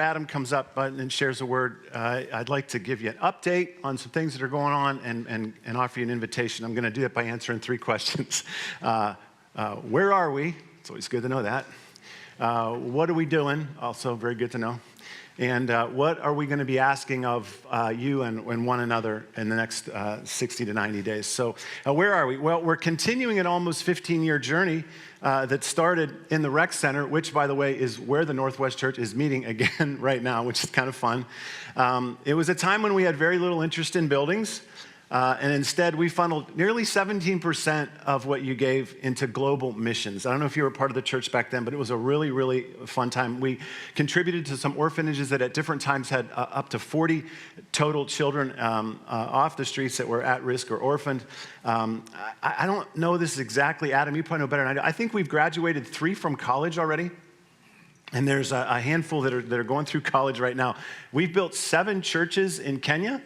Adam comes up and shares a word, I'd like to give you an update on some things that are going on and offer you an invitation. I'm going to do it by answering 3 questions. Where are we? It's always good to know that. What are we doing? Also very good to know. And what are we going to be asking of you and one another in the next 60 to 90 days? So where are we? Well, we're continuing an almost 15-year journey that started in the rec center, which, by the way, is where the Northwest Church is meeting again right now, which is kind of fun. It was a time when we had very little interest in buildings. And instead, we funneled nearly 17% of what you gave into global missions. I don't know if you were part of the church back then, but it was a really, really fun time. We contributed to some orphanages that at different times had up to 40 total children off the streets that were at risk or orphaned. I don't know this exactly. Adam, you probably know better than I do. I think we've graduated 3 from college already. And there's a handful that are going through college right now. We've built 7 churches in Kenya.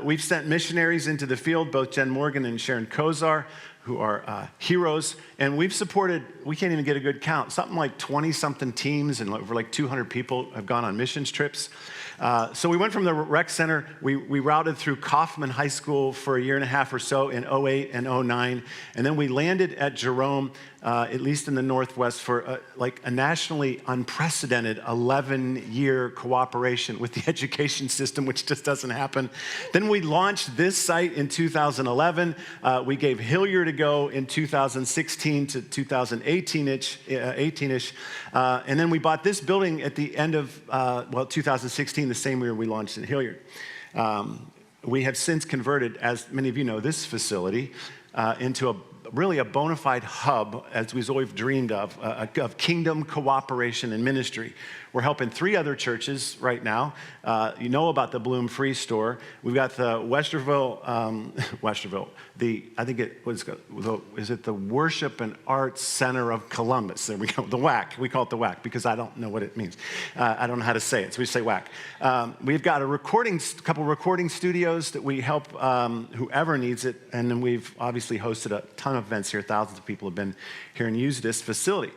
We've sent missionaries into the field, both Jen Morgan and Sharon Kozar, who are heroes. And we've supported, we can't even get a good count, something like 20-something teams and over like 200 people have gone on missions trips. So we went from the rec center, we routed through Kaufman High School for a year and a half or so in 08 and 09. And then we landed at Jerome, at least in the Northwest, for like a nationally unprecedented 11-year cooperation with the education system, which just doesn't happen. Then we launched this site in 2011. We gave Hilliard a go in 2016 to 2018-ish. And then we bought this building at the end of, 2016, the same year we launched in Hilliard. We have since converted, as many of you know, this facility into really a bona fide hub, as we've always dreamed of kingdom cooperation and ministry. We're helping 3 other churches right now. You know about the Bloom Free Store. We've got the Westerville, I think it was, is it the Worship and Arts Center of Columbus? There we go, the WAC. We call it the WAC because I don't know what it means. I don't know how to say it, so we say WAC. We've got a couple recording studios that we help whoever needs it, and then we've obviously hosted a ton of events here. Thousands of people have been here and used this facility.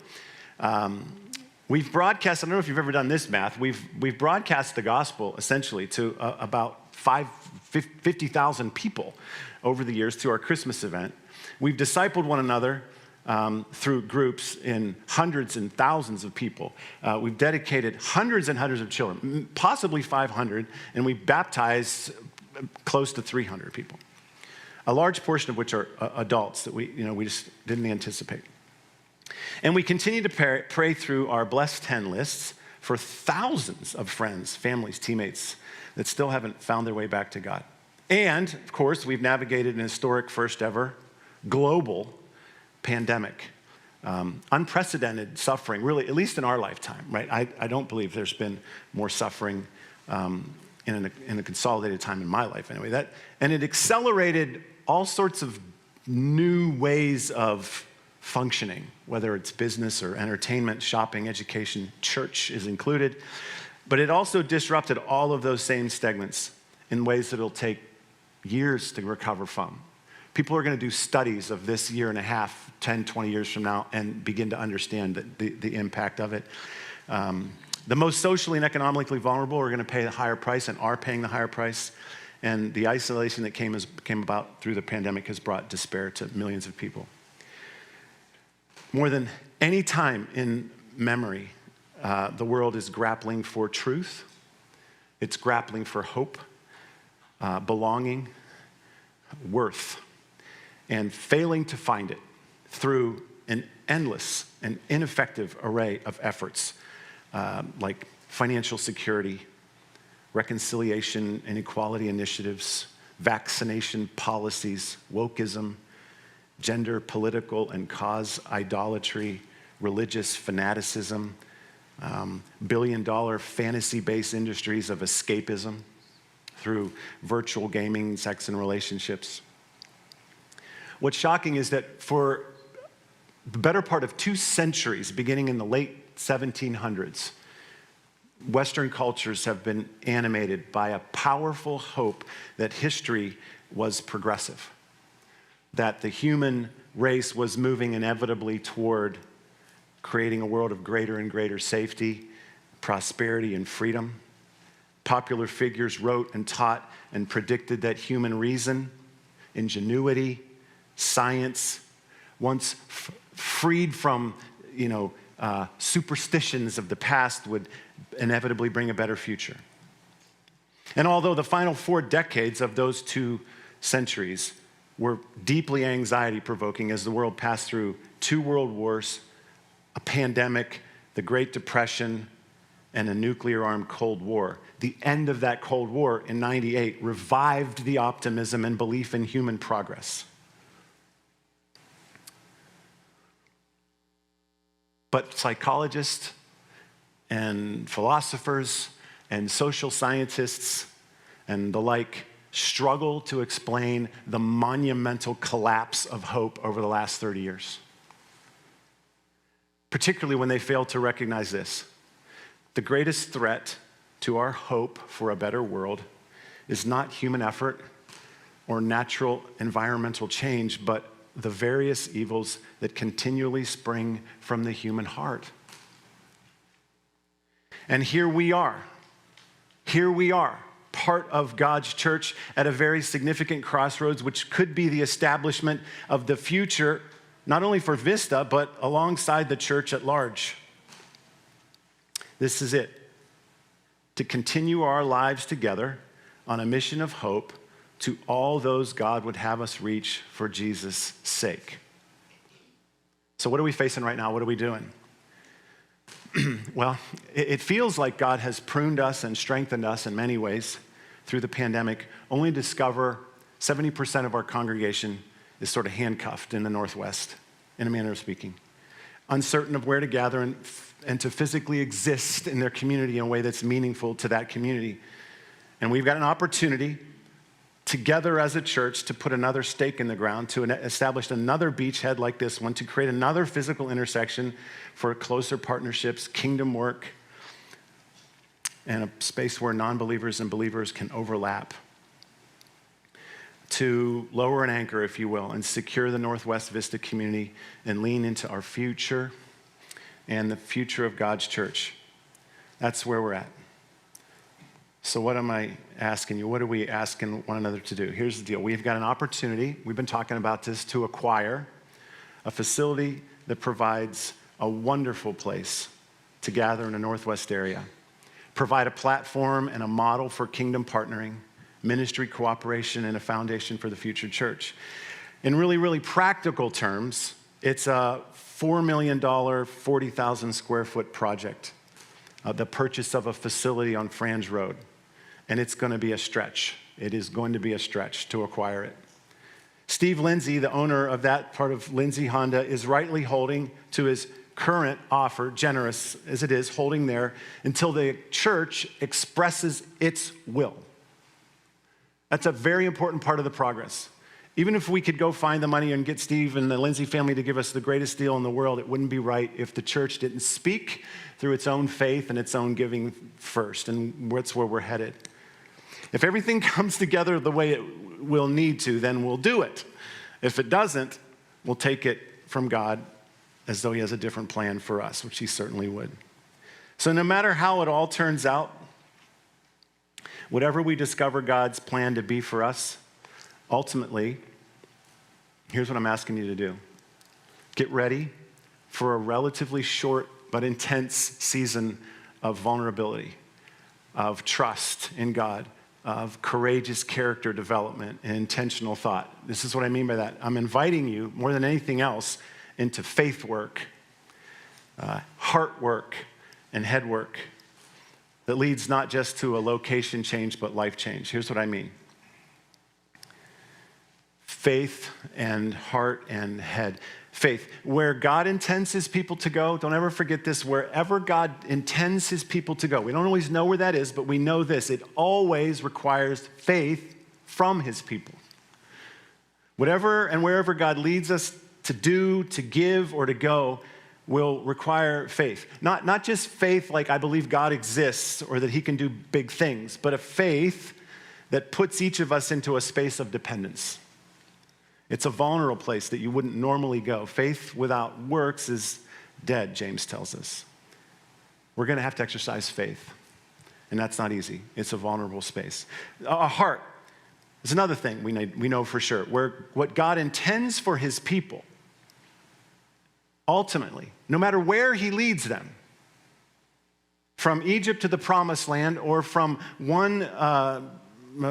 We've broadcast, I don't know if you've ever done this math, we've broadcast the gospel essentially to about 50,000 people over the years through our Christmas event. We've discipled one another through groups in hundreds and thousands of people. We've dedicated hundreds and hundreds of children, possibly 500, and we've baptized close to 300 people. A large portion of which are adults that we just didn't anticipate. And we continue to pray through our blessed 10 lists for thousands of friends, families, teammates that still haven't found their way back to God. And, of course, we've navigated an historic first ever global pandemic. Unprecedented suffering, really, at least in our lifetime, right? I don't believe there's been more suffering in a consolidated time in my life anyway. And it accelerated all sorts of new ways of functioning, whether it's business or entertainment, shopping, education, church is included. But it also disrupted all of those same segments in ways that it'll take years to recover from. People are going to do studies of this year and a half, 10, 20 years from now, and begin to understand the impact of it. The most socially and economically vulnerable are going to pay the higher price and are paying the higher price. And the isolation that came about through the pandemic has brought despair to millions of people. More than any time in memory, the world is grappling for truth. It's grappling for hope, belonging, worth, and failing to find it through an endless and ineffective array of efforts like financial security, reconciliation and equality initiatives, vaccination policies, wokeism, gender, political, and cause idolatry, religious fanaticism, billion-dollar fantasy-based industries of escapism through virtual gaming, sex, and relationships. What's shocking is that for the better part of 2 centuries, beginning in the late 1700s, Western cultures have been animated by a powerful hope that history was progressive, that the human race was moving inevitably toward creating a world of greater and greater safety, prosperity, and freedom. Popular figures wrote and taught and predicted that human reason, ingenuity, science, once freed from, superstitions of the past, would inevitably bring a better future. And although the final 4 decades of those 2 centuries were deeply anxiety-provoking as the world passed through 2 world wars, a pandemic, the Great Depression, and a nuclear-armed Cold War, the end of that Cold War in '98 revived the optimism and belief in human progress. But psychologists and philosophers and social scientists and the like struggle to explain the monumental collapse of hope over the last 30 years. Particularly when they fail to recognize this. The greatest threat to our hope for a better world is not human effort or natural environmental change, but the various evils that continually spring from the human heart. And here we are, part of God's church at a very significant crossroads, which could be the establishment of the future, not only for Vista, but alongside the church at large. This is it. To continue our lives together on a mission of hope to all those God would have us reach for Jesus' sake. So what are we facing right now? What are we doing? Well, it feels like God has pruned us and strengthened us in many ways through the pandemic, only to discover 70% of our congregation is sort of handcuffed in the Northwest, in a manner of speaking, uncertain of where to gather and to physically exist in their community in a way that's meaningful to that community. And we've got an opportunity together as a church to put another stake in the ground, to establish another beachhead like this one, to create another physical intersection for closer partnerships, kingdom work, and a space where non-believers and believers can overlap, to lower an anchor, if you will, and secure the Northwest Vista community and lean into our future and the future of God's church. That's where we're at. So what am I asking you? What are we asking one another to do? Here's the deal. We've got an opportunity, we've been talking about this, to acquire a facility that provides a wonderful place to gather in the Northwest area, provide a platform and a model for kingdom partnering, ministry cooperation, and a foundation for the future church. In really, really practical terms, it's a $4 million, 40,000 square foot project, the purchase of a facility on Franz Road. And it's going to be a stretch. It is going to be a stretch to acquire it. Steve Lindsay, the owner of that part of Lindsay Honda, is rightly holding to his current offer, generous as it is, holding there until the church expresses its will. That's a very important part of the progress. Even if we could go find the money and get Steve and the Lindsay family to give us the greatest deal in the world, it wouldn't be right if the church didn't speak through its own faith and its own giving first, and that's where we're headed. If everything comes together the way it will need to, then we'll do it. If it doesn't, we'll take it from God as though he has a different plan for us, which he certainly would. So no matter how it all turns out, whatever we discover God's plan to be for us, ultimately, here's what I'm asking you to do. Get ready for a relatively short but intense season of vulnerability, of trust in God, of courageous character development and intentional thought. This is what I mean by that. I'm inviting you, more than anything else, into faith work, heart work, and head work that leads not just to a location change, but life change. Here's what I mean. Faith and heart and head. Faith, where God intends his people to go, don't ever forget this, wherever God intends his people to go. We don't always know where that is, but we know this. It always requires faith from his people. Whatever and wherever God leads us to do, to give, or to go will require faith. Not just faith like I believe God exists or that he can do big things, but a faith that puts each of us into a space of dependence. It's a vulnerable place that you wouldn't normally go. Faith without works is dead, James tells us. we're going to have to exercise faith. And that's not easy. It's a vulnerable space. A heart is another thing we know for sure, where what God intends for his people, ultimately, no matter where he leads them, from Egypt to the promised land or from one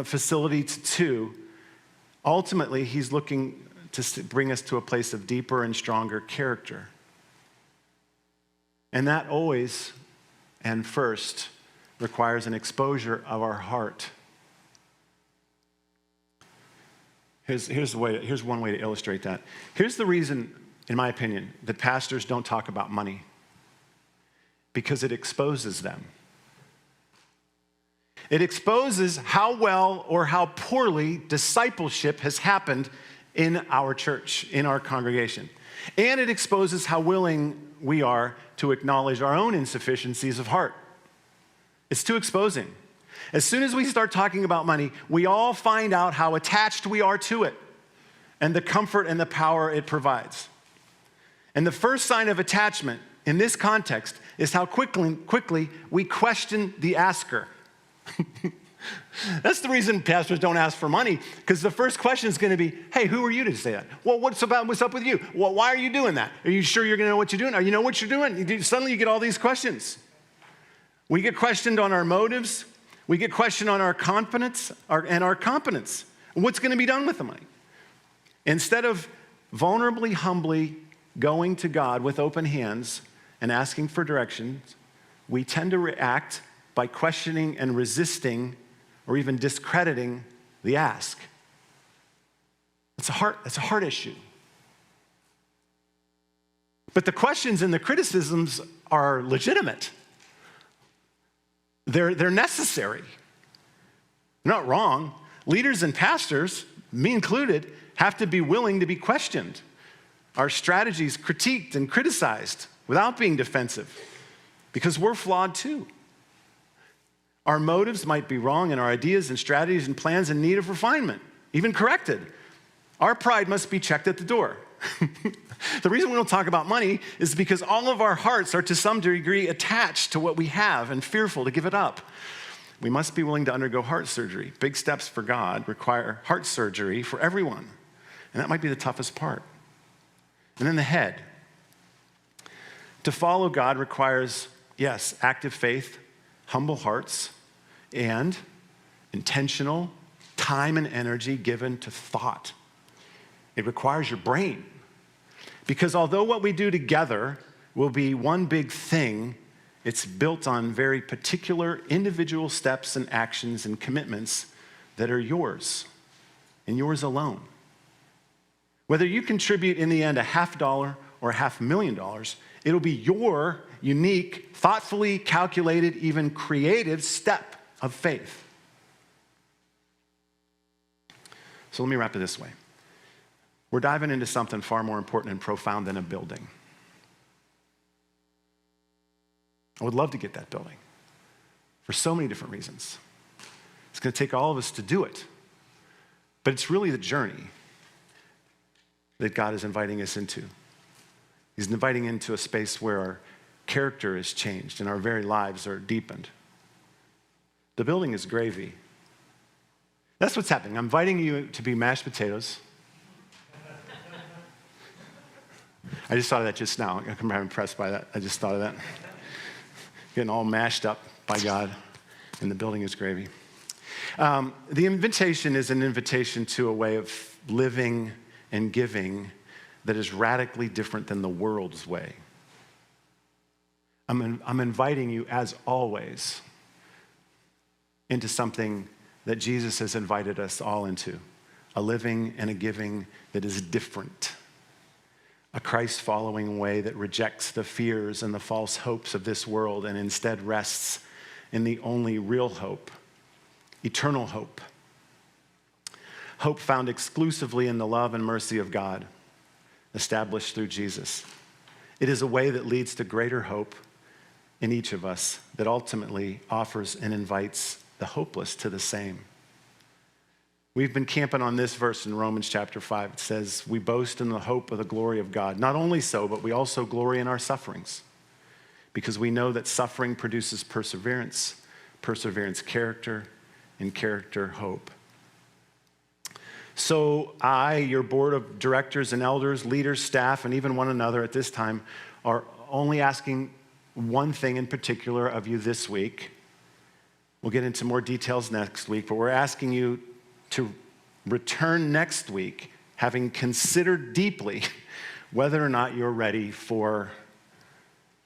facility to two, ultimately he's looking to bring us to a place of deeper and stronger character. And that always and first requires an exposure of our heart. Here's one way to illustrate that. Here's the reason, in my opinion, that pastors don't talk about money. Because it exposes them. It exposes how well or how poorly discipleship has happened in our church, in our congregation. And it exposes how willing we are to acknowledge our own insufficiencies of heart. It's too exposing. As soon as we start talking about money, we all find out how attached we are to it and the comfort and the power it provides. And the first sign of attachment in this context is how quickly we question the asker. That's the reason pastors don't ask for money, because the first question is going to be, hey, who are you to say that? Well, what's up with you? Well, why are you doing that? Are you sure you're going to know what you're doing? Are you know what you're doing? Suddenly you get all these questions. We get questioned on our motives. We get questioned on our confidence and our competence. What's going to be done with the money? Instead of vulnerably, humbly going to God with open hands and asking for directions, we tend to react by questioning and resisting or even discrediting the ask. It's a heart issue. But the questions and the criticisms are legitimate. They're necessary. They're not wrong. Leaders and pastors, me included, have to be willing to be questioned. Our strategies critiqued and criticized without being defensive, because we're flawed too. Our motives might be wrong, and our ideas and strategies and plans in need of refinement, even corrected. Our pride must be checked at the door. The reason we don't talk about money is because all of our hearts are to some degree attached to what we have and fearful to give it up. We must be willing to undergo heart surgery. Big steps for God require heart surgery for everyone, and that might be the toughest part. And then the head. To follow God requires, yes, active faith, humble hearts, and intentional time and energy given to thought. It requires your brain. Because although what we do together will be one big thing, it's built on very particular individual steps and actions and commitments that are yours and yours alone. Whether you contribute in the end $50 or $500,000, it'll be your unique, thoughtfully calculated, even creative step of faith. So let me wrap it this way. We're diving into something far more important and profound than a building. I would love to get that building for so many different reasons. It's going to take all of us to do it. But it's really the journey that God is inviting us into. He's inviting into a space where our character is changed and our very lives are deepened. The building is gravy. That's what's happening. I'm inviting you to be mashed potatoes. I just thought of that just now. I'm impressed by that. I just thought of that. Getting all mashed up by God, and the building is gravy. The invitation is an invitation to a way of living and giving that is radically different than the world's way. I'm inviting you, as always, into something that Jesus has invited us all into, a living and a giving that is different. A Christ-following way that rejects the fears and the false hopes of this world and instead rests in the only real hope, eternal hope. Hope found exclusively in the love and mercy of God, established through Jesus. It is a way that leads to greater hope in each of us, that ultimately offers and invites the hopeless to the same. We've been camping on this verse in Romans chapter 5. It says, we boast in the hope of the glory of God. Not only so, but we also glory in our sufferings, because we know that suffering produces perseverance, perseverance character, and character hope. So I, your board of directors and elders, leaders, staff, and even one another at this time are only asking one thing in particular of you this week. We'll get into more details next week, but we're asking you to return next week having considered deeply whether or not you're ready for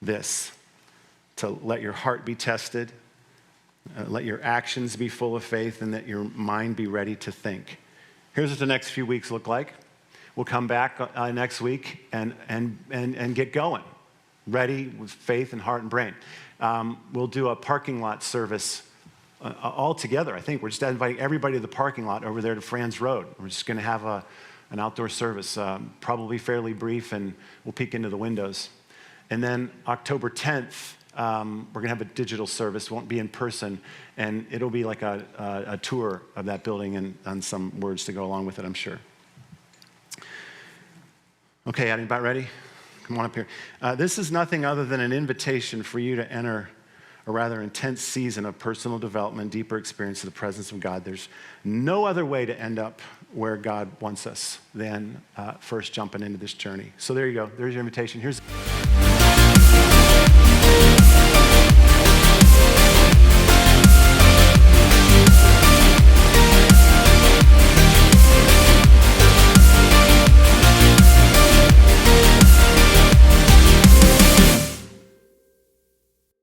this, to let your heart be tested, let your actions be full of faith, and that your mind be ready to think. Here's what the next few weeks look like. We'll come back next week and get going, ready with faith and heart and brain. We'll do a parking lot service all together. I think we're just inviting everybody to the parking lot over there to Franz Road. We're just going to have an outdoor service, probably fairly brief, and we'll peek into the windows. And then October 10th, we're going to have a digital service. Won't be in person, and it'll be like a tour of that building and some words to go along with it, I'm sure. Okay, Adam, about ready? Come on up here. This is nothing other than an invitation for you to enter a rather intense season of personal development, deeper experience of the presence of God. There's no other way to end up where God wants us than first jumping into this journey. So there you go. There's your invitation. Here's